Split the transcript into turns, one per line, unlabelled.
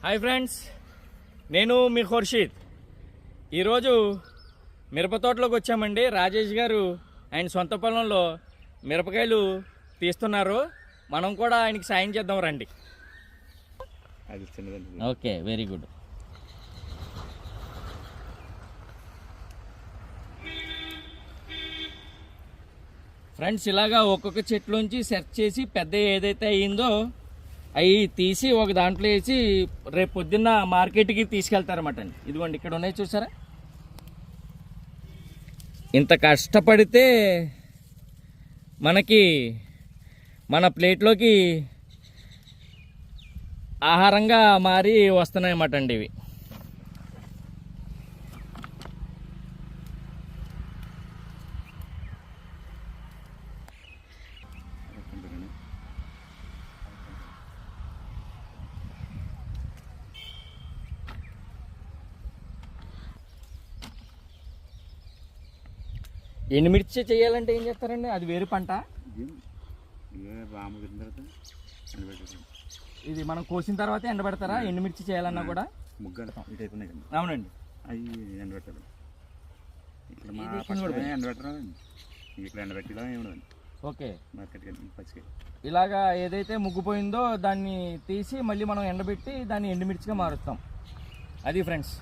Hi friends, నేను మీ ఖుర్షీద్. ఈరోజు మిరప తోటలోకి వచ్చామండి. రాజేష్ గారు ఆయన సొంత పొలంలో మిరపకాయలు తీస్తున్నారు. మనం కూడా ఆయనకి సాయం చేద్దాం రండి. Okay, very good. ఫ్రెండ్స్, ఇలాగా ఒక్కొక్క చెట్లోంచి సెర్చ్ చేసి పెద్ద ఏదైతే అయ్యిందో అవి తీసి ఒక దాంట్లో వేసి రేపు పొద్దున్న మార్కెట్కి తీసుకెళ్తారన్నమాట అండి. ఇదిగోండి, ఇక్కడ ఉన్నాయి చూసారా. ఇంత కష్టపడితే మనకి మన ప్లేట్లోకి ఆహారంగా మారి వస్తున్నాయన్నమాట అండి ఇవి. ఎండుమిర్చి చేయాలంటే ఏం చేస్తారండి? అది వేరు పంట. ఇది మనం కోసిన తర్వాత ఎండబెడతారా? ఎండుమిర్చి చేయాలన్నా కూడా అవునండి. ఓకే, ఇలాగా ఏదైతే ముగ్గుపోయిందో దాన్ని తీసి మళ్ళీ మనం ఎండబెట్టి దాన్ని ఎండుమిర్చిగా మారుస్తాం. అది ఫ్రెండ్స్.